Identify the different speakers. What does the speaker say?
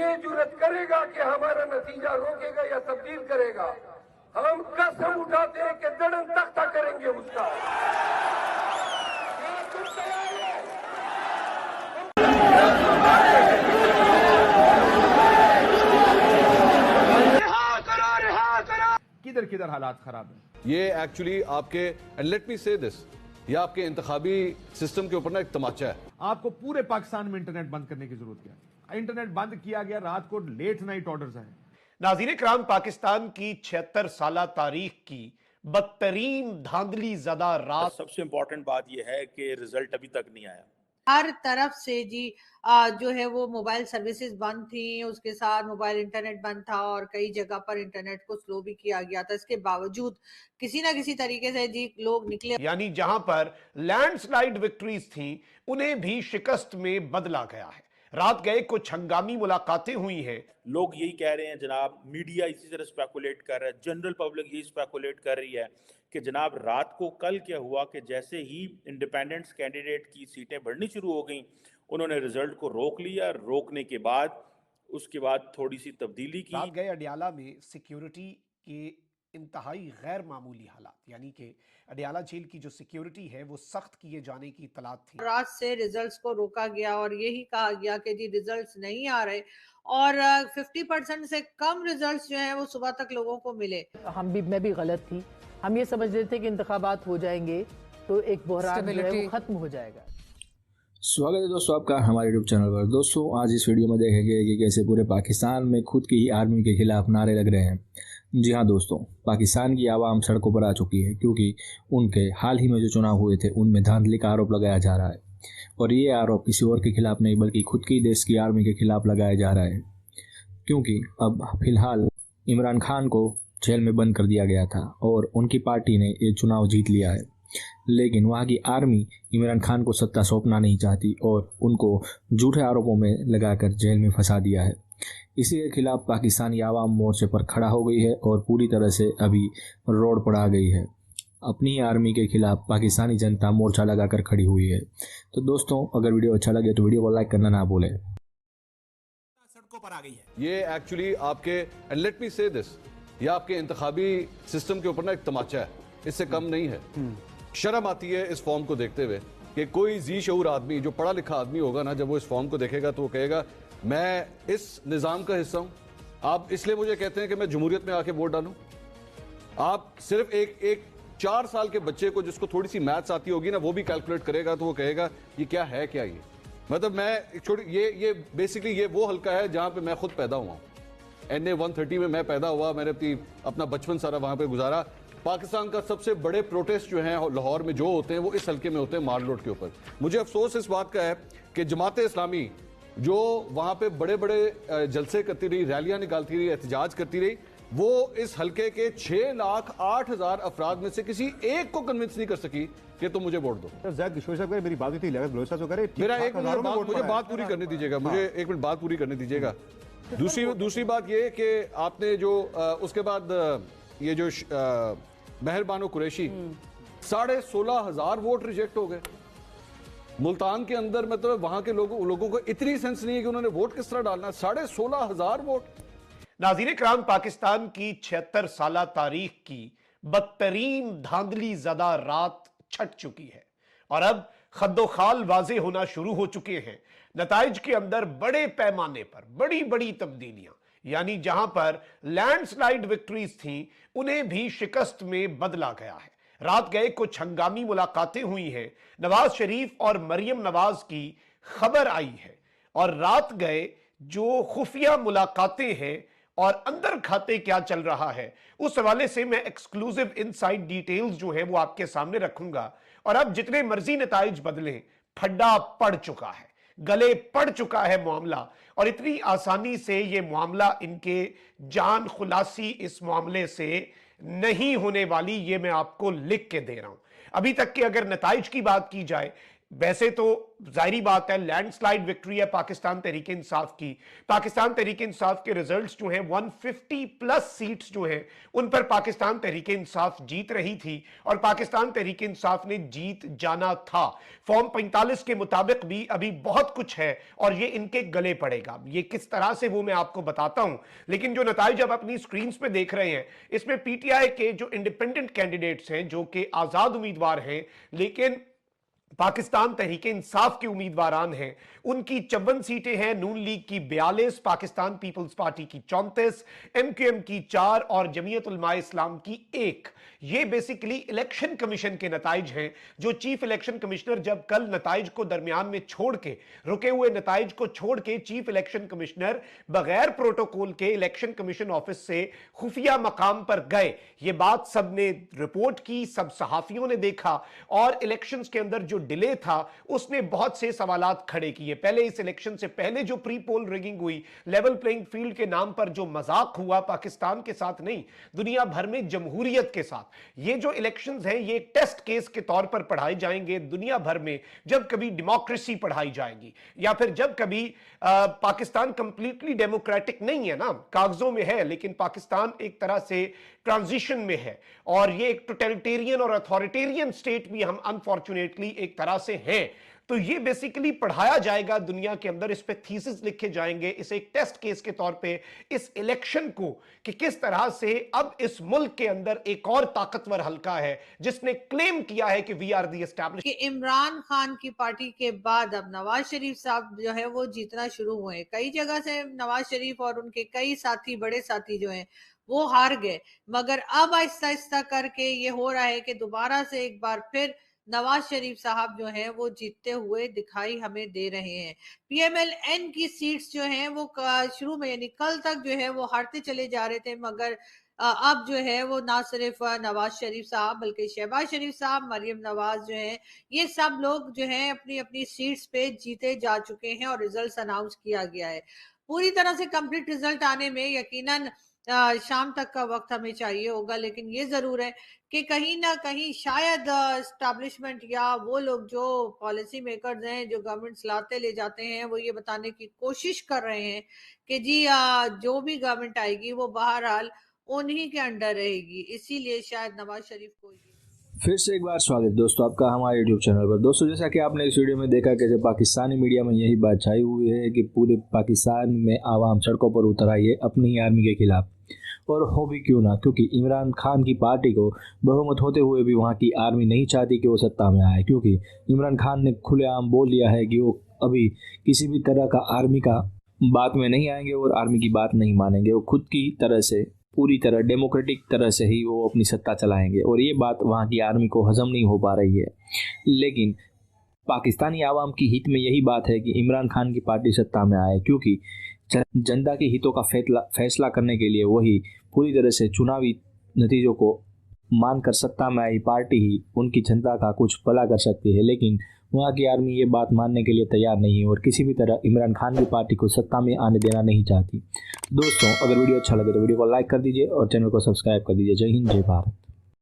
Speaker 1: ये जुर्रत करेगा कि हमारा नतीजा रोकेगा या तब्दील करेगा, हम कसम उठाते हैं कि दड़न तख्ता करेंगे उसका। क्या तुम तैयार हो?
Speaker 2: किधर किधर हालात खराब है।
Speaker 3: ये एक्चुअली आपके, एंड लेट मी से दिस, ये आपके इंतखाबी सिस्टम के ऊपर ना एक तमाचा है।
Speaker 2: आपको पूरे पाकिस्तान में इंटरनेट बंद करने की जरूरत है। इंटरनेट बंद किया गया, रात को लेट नाइट ऑर्डर्स आए।
Speaker 4: नाज़रीन इकराम, पाकिस्तान की 76 साल तारीख की बदतरीन धांधली ज़दा रात।
Speaker 5: सबसे इंपॉर्टेंट बात यह है कि रिजल्ट अभी तक नहीं आया।
Speaker 6: हर तरफ से जी जो है वो मोबाइल सर्विसेज बंद थी, उसके साथ मोबाइल इंटरनेट बंद था और कई जगह पर इंटरनेट को स्लो भी किया गया था। इसके बावजूद किसी ना किसी तरीके से जी लोग निकले।
Speaker 4: यानी जहां पर लैंडस्लाइड विक्ट्रीज थी उन्हें भी शिकस्त में बदला गया है। रात गए कुछ हंगामी मुलाकातें हुई हैं।
Speaker 5: लोग यही कह रहे हैं जनाब, मीडिया इसी तरह स्पेकुलेट कर रहा है, जनरल पब्लिक यही स्पेकुलेट कर रही है कि जनाब रात को कल क्या हुआ कि जैसे ही इंडिपेंडेंस कैंडिडेट की सीटें बढ़नी शुरू हो गई, उन्होंने रिजल्ट को रोक लिया। रोकने के बाद उसके बाद थोड़ी सी तब्दीली की।
Speaker 4: रात गए अडियाला में सिक्योरिटी के इंतहाई गैर मामूली हालात, यानी कि अडियाला जेल की जो सिक्योरिटी है वो सख्त किए जाने की इत्तलात थी।
Speaker 6: रात से रिजल्ट्स को रोका गया और यही कहा गया कि जी रिजल्ट्स नहीं आ रहे और 50% से कम रिजल्ट्स जो हैं वो सुबह तक लोगों को मिले।
Speaker 7: मैं भी गलत थी। हम ये समझ रहे थे कि इंतखाबात हो जाएंगे तो एक बहरान जो है वो खत्म हो जाएगा।
Speaker 8: स्वागत है दोस्तों आपका हमारे यूट्यूब चैनल पर। दोस्तों आज इस वीडियो में देखेंगे कि कैसे पूरे पाकिस्तान में खुद की ही आर्मी के खिलाफ नारे लग रहे हैं। जी हाँ दोस्तों, पाकिस्तान की आवाम सड़कों पर आ चुकी है क्योंकि उनके हाल ही में जो चुनाव हुए थे उनमें धांधली का आरोप लगाया जा रहा है और ये आरोप किसी और के खिलाफ नहीं बल्कि खुद की देश की आर्मी के खिलाफ लगाया जा रहा है, क्योंकि अब फिलहाल इमरान खान को जेल में बंद कर दिया गया था और उनकी पार्टी ने ये चुनाव जीत लिया है, लेकिन वहाँ की आर्मी इमरान खान को सत्ता सौंपना नहीं चाहती और उनको झूठे आरोपों में लगाकर जेल में फंसा दिया है। इसी के खिलाफ पाकिस्तानी आवाम मोर्चे पर खड़ा हो गई है और पूरी तरह से अभी रोड पर आ गई है। अपनी आर्मी के खिलाफ पाकिस्तानी जनता मोर्चा लगाकर खड़ी हुई है। तो दोस्तों अगर वीडियो अच्छा लगे तो वीडियो को लाइक करना ना भूलें।
Speaker 4: सड़कों पर आ गई है।
Speaker 3: ये एक्चुअली आपके, एंड लेट मी से दिस, ये आपके इंतखाबी सिस्टम के ऊपर ना एक तमाचा है, इससे कम नहीं है। शर्म आती है इस फॉर्म को देखते हुए कि कोई जी शऊर आदमी, जो पढ़ा लिखा आदमी होगा ना, जब वो इस फॉर्म को देखेगा तो वो कहेगा मैं इस निज़ाम का हिस्सा हूं। आप इसलिए मुझे कहते हैं कि मैं जमहूरियत में आके वोट डालूं। आप सिर्फ एक 4 साल के बच्चे को जिसको थोड़ी सी मैथ्स आती होगी ना, वो भी कैलकुलेट करेगा तो वो कहेगा ये क्या है, क्या ये। मतलब मैं छोटी, ये बेसिकली ये वो हल्का है जहां पे मैं खुद पैदा हुआ हूं। NA 130 में मैं पैदा हुआ, मैंने अपना बचपन सारा वहां पे गुजारा। पाकिस्तान का सबसे बड़े प्रोटेस्ट जो हैं लाहौर में जो होते हैं वो इस हल्के में होते हैं, माल रोड के ऊपर। मुझे अफसोस इस बात का है कि जमात इस्लामी जो वहां पे बड़े बड़े जलसे करती रही, रैलियां निकालती रही, एहतजाज करती रही, वो इस हल्के के 6,08,000 अफराद में से किसी एक को कन्विंस नहीं कर सकी कि तुम मुझे वोट दो।
Speaker 2: मेरी बात हुई,
Speaker 3: मेरा एक मिनट मुझे बात पूरी करने दीजिएगा, मुझे एक मिनट बात पूरी करने दीजिएगा। दूसरी बात ये कि आपने जो उसके बाद ये जो मेहरबानो कुरैशी 16,500 वोट रिजेक्ट हो गए मुल्तान के अंदर। मतलब वहां के लोगों को इतनी सेंस नहीं है कि उन्होंने वोट किस तरह डालना है। 16,500 वोट।
Speaker 4: नाज़रीन इकराम, पाकिस्तान की 76 साल तारीख की बदतरीन धांधली ज़दा रात छट चुकी है और अब खद्दोखाल वाजे होना शुरू हो चुके हैं। नताइज के अंदर बड़े पैमाने पर बड़ी बड़ी तब्दीलियां, यानी जहां पर लैंडस्लाइड विक्ट्रीज थी उन्हें भी शिकस्त में बदला गया है। रात गए कुछ हंगामी मुलाकातें हुई हैं। नवाज शरीफ और मरियम नवाज की खबर आई है और रात गए जो खुफिया मुलाकातें हैं और अंदर खाते क्या चल रहा है उस हवाले से मैं एक्सक्लूसिव इनसाइड डिटेल्स जो है वो आपके सामने रखूंगा। और अब जितने मर्जी नताइज बदलें, फड्डा पड़ चुका है, गले पड़ चुका है मामला और इतनी आसानी से ये मामला इनके जान खुलासी इस मामले से नहीं होने वाली, ये मैं आपको लिख के दे रहा हूं। अभी तक के अगर नताइज की बात की जाए, वैसे तो जाहिरी बात है लैंडस्लाइड विक्ट्री है पाकिस्तान तहरीक इंसाफ की। पाकिस्तान तहरीक इंसाफ के रिजल्ट्स जो हैं 150 प्लस सीट्स जो हैं उन पर पाकिस्तान तहरीक इंसाफ जीत रही थी और पाकिस्तान तहरीक इंसाफ ने जीत जाना था। फॉर्म 45 के मुताबिक भी अभी बहुत कुछ है और ये इनके गले पड़ेगा। ये किस तरह से वो मैं आपको बताता हूं, लेकिन जो नताइज आप अपनी स्क्रीन पे देख रहे हैं इसमें पीटीआई के जो इंडिपेंडेंट कैंडिडेट्स हैं जो कि आजाद उम्मीदवार हैं लेकिन पाकिस्तान तहरीक इंसाफ के उम्मीदवारान हैं, उनकी 54 सीटें हैं, नून लीग की 42, पाकिस्तान पीपल्स पार्टी की 34, एमक्यूएम की 4 और जमीयत उलमा इस्लाम की 1। ये बेसिकली इलेक्शन कमीशन के नताइज हैं जो चीफ इलेक्शन कमिश्नर जब कल नताइज को दरमियान में छोड़ के, रुके हुए नताइज को छोड़ के चीफ इलेक्शन कमिश्नर बगैर प्रोटोकॉल के इलेक्शन कमीशन ऑफिस से खुफिया मकाम पर गए। ये बात सबने रिपोर्ट की, सब सहाफियों ने देखा और इलेक्शंस के अंदर जो डिले था उसने बहुत से सवालात खड़े किए। पहले इस इलेक्शन से पहले जो प्री पोल रिगिंग हुई, लेवल प्लेइंग फील्ड के नाम पर जो मजाक हुआ पाकिस्तान के साथ नहीं दुनिया भर में जमहूरियत के साथ, ये जो इलेक्शंस हैं ये एक टेस्ट केस के तौर पर पढ़ाए जाएंगे दुनिया भर में। जब कभी डेमोक्रेसी पढ़ाई जाएगी या फिर जब कभी पाकिस्तान कंप्लीटली डेमोक्रेटिक नहीं है ना, कागजों में है लेकिन पाकिस्तान एक तरह से ट्रांजिशन में है और ये एक टोटलिटेरियन और अथॉरिटेरियन स्टेट भी हम अनफॉर्चुनेटली एक तरह से हैं। तो ये बेसिकली पढ़ाया जाएगा दुनिया के अंदर, इस पे थीसिस लिखे जाएंगे, इसे एक टेस्ट केस के तौर पे इस इलेक्शन को कि किस तरह से अब इस मुल्क के अंदर एक और ताकतवर हल्का है जिसने क्लेम किया है कि we are the establish.
Speaker 6: Imran Khan की पार्टी के बाद अब नवाज शरीफ साहब जो है वो जीतना शुरू हुए। कई जगह से नवाज शरीफ और उनके कई साथी, बड़े साथी जो हैं वो हार गए, मगर अब आहिस्ता आहिस्ता करके ये हो रहा है कि दोबारा से एक बार फिर नवाज शरीफ साहब जो हैं वो जीतते हुए दिखाई हमें दे रहे हैं। पीएमएलएन की सीट्स जो हैं वो शुरू में यानी कल तक जो है वो हारते चले जा रहे थे, मगर अब जो है वो ना सिर्फ नवाज शरीफ साहब बल्कि शहबाज शरीफ साहब, मरियम नवाज जो है, ये सब लोग जो हैं अपनी अपनी सीट्स पे जीते जा चुके हैं और रिजल्ट अनाउंस किया गया है। पूरी तरह से कंप्लीट रिजल्ट आने में यकीनन शाम तक का वक्त हमें चाहिए होगा, लेकिन ये जरूर है कि कहीं ना कहीं शायद एस्टैब्लिशमेंट या वो लोग जो पॉलिसी मेकर्स हैं, जो गवर्नमेंट लाते ले जाते हैं, वो ये बताने की कोशिश कर रहे हैं कि जी जो भी गवर्नमेंट आएगी वो बहरहाल उन्हीं के अंडर रहेगी, इसीलिए शायद नवाज शरीफ को।
Speaker 8: फिर से एक बार स्वागत दोस्तों आपका हमारे यूट्यूब चैनल पर। दोस्तों जैसा कि आपने इस वीडियो में देखा कि जब पाकिस्तानी मीडिया में यही बात छाई हुई है कि पूरे पाकिस्तान में आवाम सड़कों पर उतर आई है अपनी ही आर्मी के खिलाफ, और हो भी क्यों ना, क्योंकि इमरान खान की पार्टी को बहुमत होते हुए भी वहाँ की आर्मी नहीं चाहती कि वो सत्ता में आए, क्योंकि इमरान खान ने खुलेआम बोल दिया है कि वो अभी किसी भी तरह का आर्मी का बात में नहीं आएंगे और आर्मी की बात नहीं मानेंगे। वो खुद की तरह से पूरी तरह डेमोक्रेटिक तरह से ही वो अपनी सत्ता चलाएंगे और ये बात वहाँ की आर्मी को हजम नहीं हो पा रही है। लेकिन पाकिस्तानी आवाम की हित में यही बात है कि इमरान खान की पार्टी सत्ता में आए, क्योंकि जनता के हितों का फैसला करने के लिए वही पूरी तरह से चुनावी नतीजों को मानकर सत्ता में आई पार्टी ही उनकी जनता का कुछ भला कर सकती है। लेकिन वहाँ की आर्मी ये बात मानने के लिए तैयार नहीं है और किसी भी तरह इमरान खान की पार्टी को सत्ता में आने देना नहीं चाहती। दोस्तों अगर वीडियो अच्छा लगे तो वीडियो को लाइक कर दीजिए और चैनल को सब्सक्राइब कर दीजिए। जय हिंद, जय भारत।